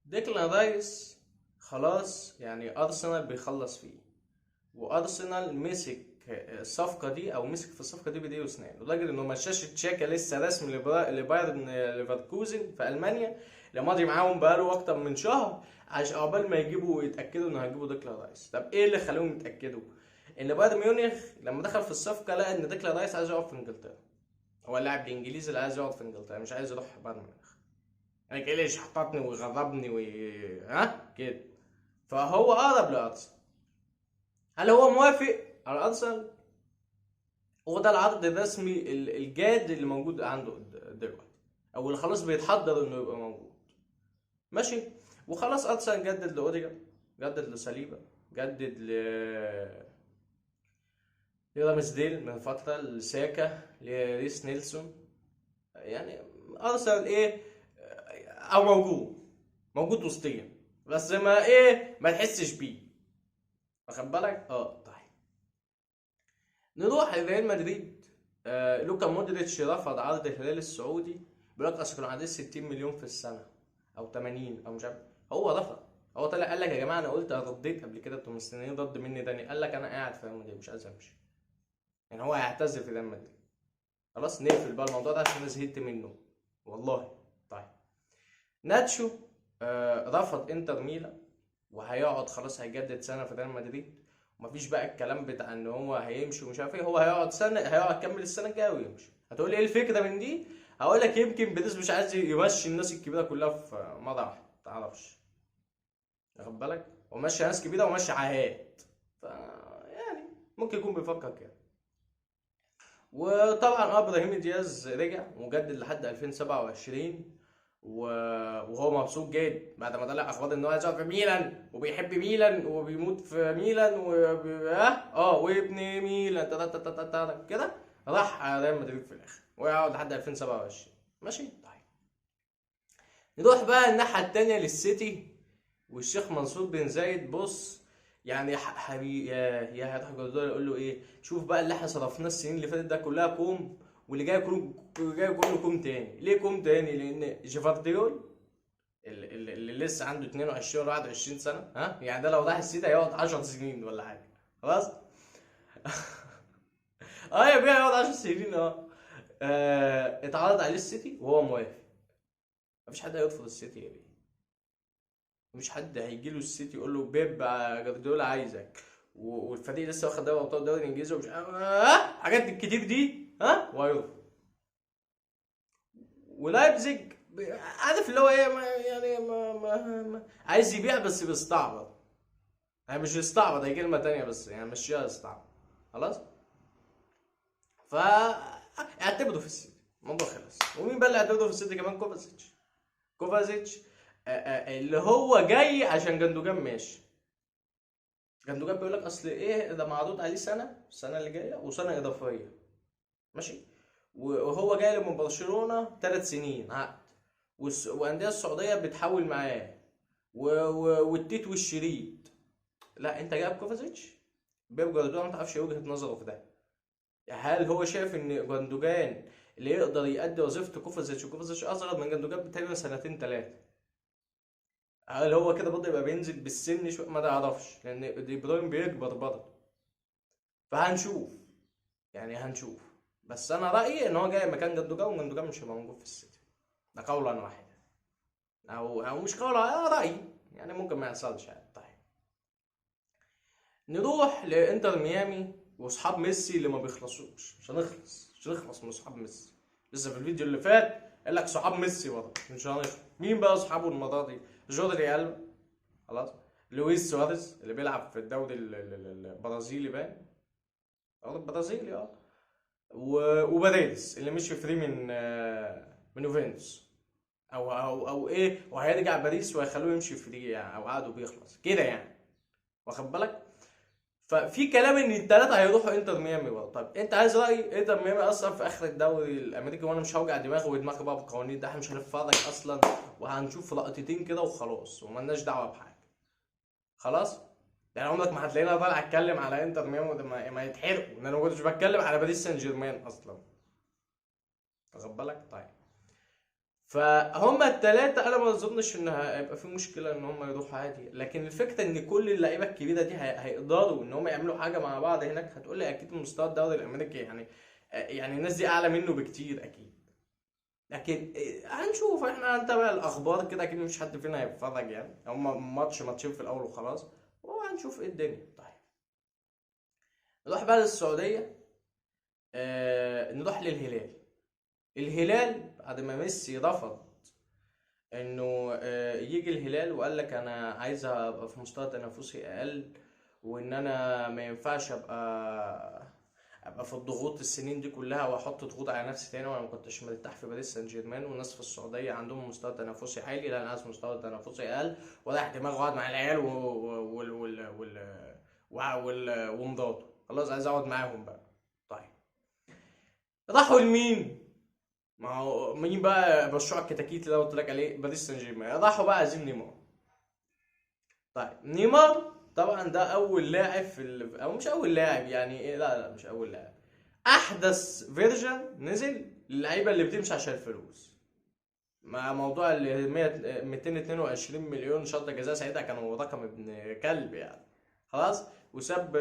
ديكلان رايس خلاص، يعني ارسنال بيخلص فيه، وارسنال مسك الصفقه دي او مسك في الصفقه دي بايديه واسنان، لدرجه انه مشاش تشاكا لسه رسمي لبايرن ليفركوزن في المانيا اللي ماضي معاهم بقاله اكتر من شهر عشان عقبال ما يجيبوا يتاكدوا ان هيجيبوا ديكلان رايس. طب ايه اللي خلاهم يتاكدوا؟ ان بايرن ميونخ لما دخل في الصفقه لقى ان ديكلان رايس عايز يقعد في انجلترا، هو اللاعب الانجليزي اللي عايز يقعد في انجلترا، مش عايز يروح بايرن ميونخ. يعني كده ليش حططني وغضبني ها كده. فهو اقرب لارسنال. هل هو موافق على ارسنال؟ هو ده العرض الرسمي الجاد اللي موجود عنده دلوقتي، او اللي خلاص بيتحضر انه يبقى موجود. ماشي. وخلاص ارسنال جدد لاوديجارد، جدد لساليبا، جدد لرامسديل من فتره، لساكا، لريس نيلسون. يعني ارسنال ايه، او موجود وسطيا، بس ما تحسش بيه، واخد بالك. طيب نروح لريال مدريد. لوكا مودريتش رفض عرض الهلال السعودي، بيقول لك اصل كانوا عايزين 60 مليون في السنه او 80 او مش عارف. هو رفض. هو طلع قال لك يا جماعه انا قلت رديت قبل كده، انتوا مستنيين رد مني تاني. قال لك انا قاعد في ريال مدريد مش عايز امشي. يعني هو هيعتزل في ريال مدريد. خلاص نقفل بقى الموضوع ده عشان انا زهقت منه والله. طيب ناتشو رفض انتر ميلان، وهيقعد خلاص، هيجدد سنه في ريال مدريد. ومفيش بقى الكلام بتاع ان هو هيمشي ومش عارف ايه، هو هيقعد سنه، هيقعد كمل السنه الجايه ويمشي. هتقول لي ايه الفكره من دي؟ هقول لك يمكن بيريز مش عايز يمشي الناس الكبيره كلها في مره واحده، متعرفش، واخد بالك. ومشي ناس كبيره ومشي عاهات، ف يعني ممكن يكون بيفكر كده. وطبعا ابراهيم دياز رجع وجدد لحد 2027، وهو مبسوط جدا بعد ما طلع اخبار ان هو عايز يقعد في ميلان وبيحب ميلان وبيموت في ميلان وابن ميلان كده. راح ريال مدريد في الاخر ويقعد لحد 2027. ماشي. طيب نروح بقى الناحيه التانيه للسيتي والشيخ منصور بن زايد. بص يعني حبيبي يا هتروح جوارديولا يقول له ايه؟ شوف بقى اللي احنا صرفناه السنين اللي فاتت ده كلها كوم، واللي جاي كله كوم تاني. ليه كوم تاني؟ لان جيفارديول اللي لسه عنده 22 ولا 21 سنه، يعني ده لو راح السيتي هيقعد 10 سنين ولا حاجه. خلاص. يا بيه هيقعد 10 سنين. اتعرض عليه السيتي وهو موافق. مفيش حد هيرفض السيتي يا بيه. مفيش حد هيجي له السيتي يقول له بيب جوارديولا عايزك، والفريق لسه واخد دوري ابطال الدوري الانجليزي ومش حاجات الكتير دي، وهيرفض. ولايبزيج عارف اللي هو ايه، يعني ما عايز يبيع بس بيستعبط. يعني مش يستعبط، هي كلمه تانية، بس يعني مشيها يستعبط. خلاص. اعتمدوا في السيتي، الموضوع خلص. ومين بقى اللي اعتمدوا في السيتي كمان؟ كوفازيتش. اللي هو جاي عشان جندوجان ماشي. جندوجان بيقول لك اصل ايه ده معروض عليه السنه اللي جايه وسنه اضافيه. ماشي. وهو جاي من برشلونه 3 سنين عقد، وانديه السعوديه بتحاول معاه، والتيت والشريط. لا انت جايب كوفازيتش. بيب جوارديولا ما تعرفش وجهه نظره في ده. هل هو شايف ان جندوجان اللي يقدر يؤدي وظيفه كوفازيتش، وكوفازيتش اصغر من جندوجان تقريبا سنتين ثلاثه؟ هل هو كده برضه يبقى بينزل بالسن شويه؟ ما تعرفش، لان دي بروين بيكبر برضه. فهنشوف، يعني هنشوف. بس انا رايي ان هو جاي مكان جندوجان، وجندوجان مش هيبقى موجود في السيتي. ده قولا واحدا، او مش قولا، رايي يعني ممكن ما يحصلش يعني. طيب نروح لانتر ميامي واصحاب ميسي اللي ما بيخلصوش. مش هنخلص من اصحاب ميسي. لسه في الفيديو اللي فات قال لك صحاب ميسي برضه مش هنخلص. مين بقى اصحابه المره دي؟ جوردي ألبا، خلاص. لويس سواريز اللي بيلعب في الدوري البرازيلي باين، او البرازيلي وباريس اللي مشي فري من يوفنتوس، او ايه، وهيرجع باريس وهيخلوه يمشي فري يعني، او عقده بيخلص كده يعني، واخد بالك. ففي كلام ان الثلاثه هيروحوا انتر ميامي برضه. طب انت عايز رايي؟ انتر ميامي اصلا في اخر الدوري الامريكي، وانا مش هوجع دماغي ودماغي بقى بالقوانين ده، احنا مش هنتفرج اصلا، وهنشوف لقطتين كده وخلاص، ومالناش دعوه بحاجه. خلاص. يعني عمرك ما هتلاقيني طالع اتكلم على انتر ميامي وده ما يتحرقوا، ان انا ما كنتش بتكلم على باريس سان جيرمان اصلا، واخد بالك. طيب فهم الثلاثه انا ما اظنش ان هيبقى في مشكله ان هم يروحوا عادي، لكن الفكره ان كل اللعيبه الكبيره دي هيقدروا ان هم يعملوا حاجه مع بعض هناك. هتقول لي اكيد مستوى الدوري الامريكي يعني، يعني الناس دي اعلى منه بكتير اكيد، لكن هنشوف. احنا هنتابع الاخبار كده، اكيد مفيش حد فينا هيتفرج يعني، هم ماتشين في الاول وخلاص، وهنشوف ايه الدنيا. طيب نروح بقى للسعوديه. نروح للهلال. الهلال بعد ما ميسي رفض انه يجي الهلال وقال لك انا عايز ابقى في مستوى تنافسي اقل، وان انا ما ينفعش ابقى في الضغوط السنين دي كلها واحط ضغوط على نفسي تاني، وانا ما كنتش مرتاح في باريس سان جيرمان، والناس في السعوديه عندهم مستوى تنافسي عالي، لا انا عايز مستوى تنافسي اقل، ورايح دماغه اقعد مع العيال ومراته، خلاص عايز اقعد معاهم بقى. طيب راحوا لمين؟ ما هو مين بقى مشروع الكتاكيت اللي انا قلت لك عليه؟ باريس سان جيرمان. راحوا بقى عايزين نيمار. طيب نيمار طبعا ده اول لاعب او مش اول لاعب يعني ايه، لا مش اول لاعب، احدث فيرجن نزل للعيبه اللي بتمشي عشان الفلوس. مع موضوع ال 222 مليون شرط جزاء ساعتها كانوا رقم ابن كلب يعني، خلاص. وساب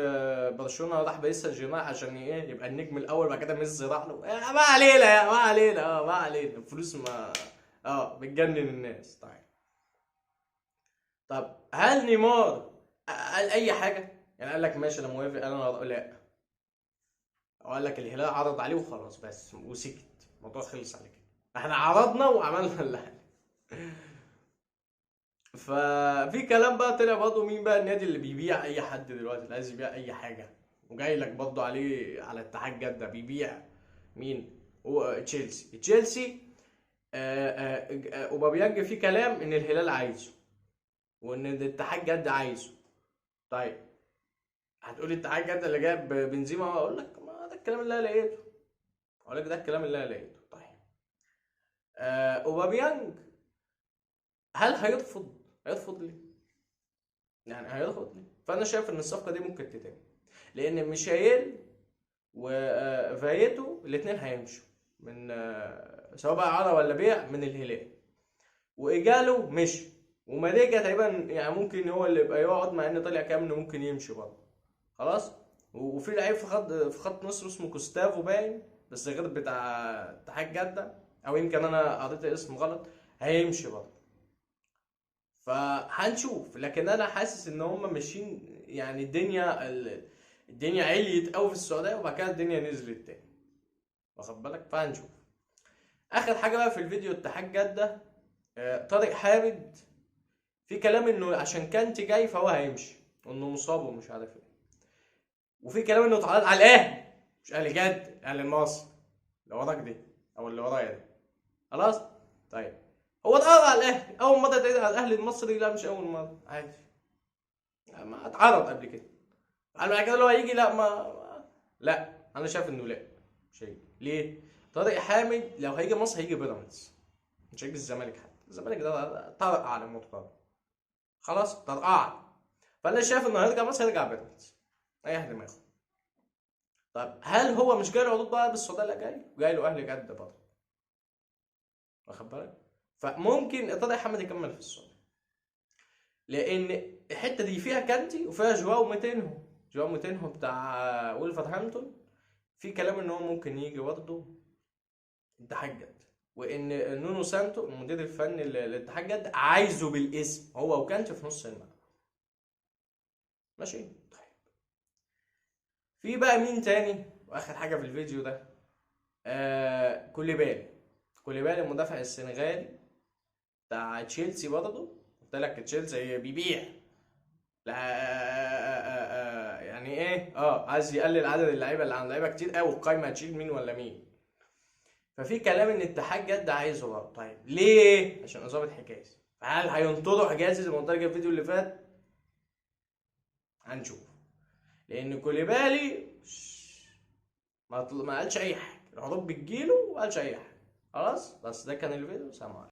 برشلونه وراح باريس سان جيرمان عشان ايه؟ يبقى النجم الاول. بعد كده ميسي راح له، ما علينا ما علينا ما علينا، الفلوس ما بتجنن الناس. طب هل نيمار قال اي حاجه؟ يعني قال لك ماشي انا موافق، انا لا، او قال لك الهلال عرض عليه وخلاص بس وسكت، الموضوع خلص على كده، احنا عرضنا وعملنا اللي احنا. ففي كلام بقى طلع برضه، مين بقى النادي اللي بيبيع اي حد دلوقتي، اللي عايز يبيع اي حاجه، وجاي لك برضه عليه على اتحاد جده بيبيع مين؟ هو تشيلسي. اوباميانج في كلام ان الهلال عايزه، وان الاتحاد جده عايزه. طيب هتقولي اتحاد جده اللي جاب بنزيما، اقول لك ما ده الكلام اللي انا لقيته، اقول لك ده الكلام اللي انا لقيته. طيب اوباميانج هل هيرفض ليه؟ يعني هيرفض ليه؟ فانا شايف ان الصفقه دي ممكن تتم، لان ميشايل وفايتو الاثنين هيمشوا من سواء بقى عرض ولا بيع من الهلال، وايجالو مشي، وماريجا تقريبا يعني ممكن هو اللي يبقى يقعد، مع ان طلع كام انه ممكن يمشي برضه، خلاص. وفي لعيب في خط نصر اسمه كوستافو باين، بس غير بتاع اتحاد جده، او يمكن انا قريت اسم غلط، هيمشي برضه. فهنشوف، لكن انا حاسس ان هم ماشيين يعني الدنيا عليت قوي في السعوديه، وبعد كده الدنيا نزلت تاني، واخد بالك؟ فهنشوف. اخر حاجه بقى في الفيديو اتحاد جده، طارق حامد في كلام انه عشان كانتي جاي فهو هيمشي، وانه مصاب ومش عارف ايه، وفي كلام انه اتعرض على الاهلي، مش اهلي جد، اهلي المصري اللي وراك دي او اللي ورايا دي، خلاص. طيب هو اتعرض على الاهلي اول مره، تقدر على الاهلي المصري؟ لا مش اول مره، عادي، ما اتعرض قبل كده. هل معنى كده اللي هو هيجي؟ لا لا انا شايف انه لا، مش هيجي. ليه؟ طارق حامد لو هيجي مصر هيجي بيراميدز، مش هيجي الزمالك. حتى الزمالك ده طرقع على المطلق، خلاص طرقع. فانا شايف انه هيرجع مصر هيرجع بيراميدز، اي دماغه. طب هل هو مش جاي له عروض بقى بالسعوديه؟ لا جاي له اهلي جده برضه، واخد بالك؟ فممكن طارق حامد يكمل في السعوديه، لان الحته دي فيها كانتي وفيها جواو موتينهو بتاع وولفرهامبتون، في كلام ان هو ممكن يجي برضه اتحاد جده، وان نونو سانتو المدير الفني للاتحاد جده عايزه بالاسم هو وكانتي في نص الملعب، ماشي. طيب في بقى مين تاني؟ واخر حاجه في الفيديو ده، كوليبالي المدافع السنغالي بتاع تشيلسي برضه، قلت لك تشيلسي بيبيع، لا يعني ايه، عايز يقلل عدد اللعيبه اللي عند لعيبه كتير قوي، القايمه هتشيل مين ولا مين. ففي كلام ان اتحاد جده عايزه برضه. طيب ليه؟ عشان اصابه حجازي. هل هينطروا حجازي زي ما قلت لك الفيديو اللي فات؟ هنشوف، لان كوليبالي ما قالش اي حاجه، العروض بتجيله وما قالش اي حاجه، خلاص. بس ده كان الفيديو، سلام عليكم.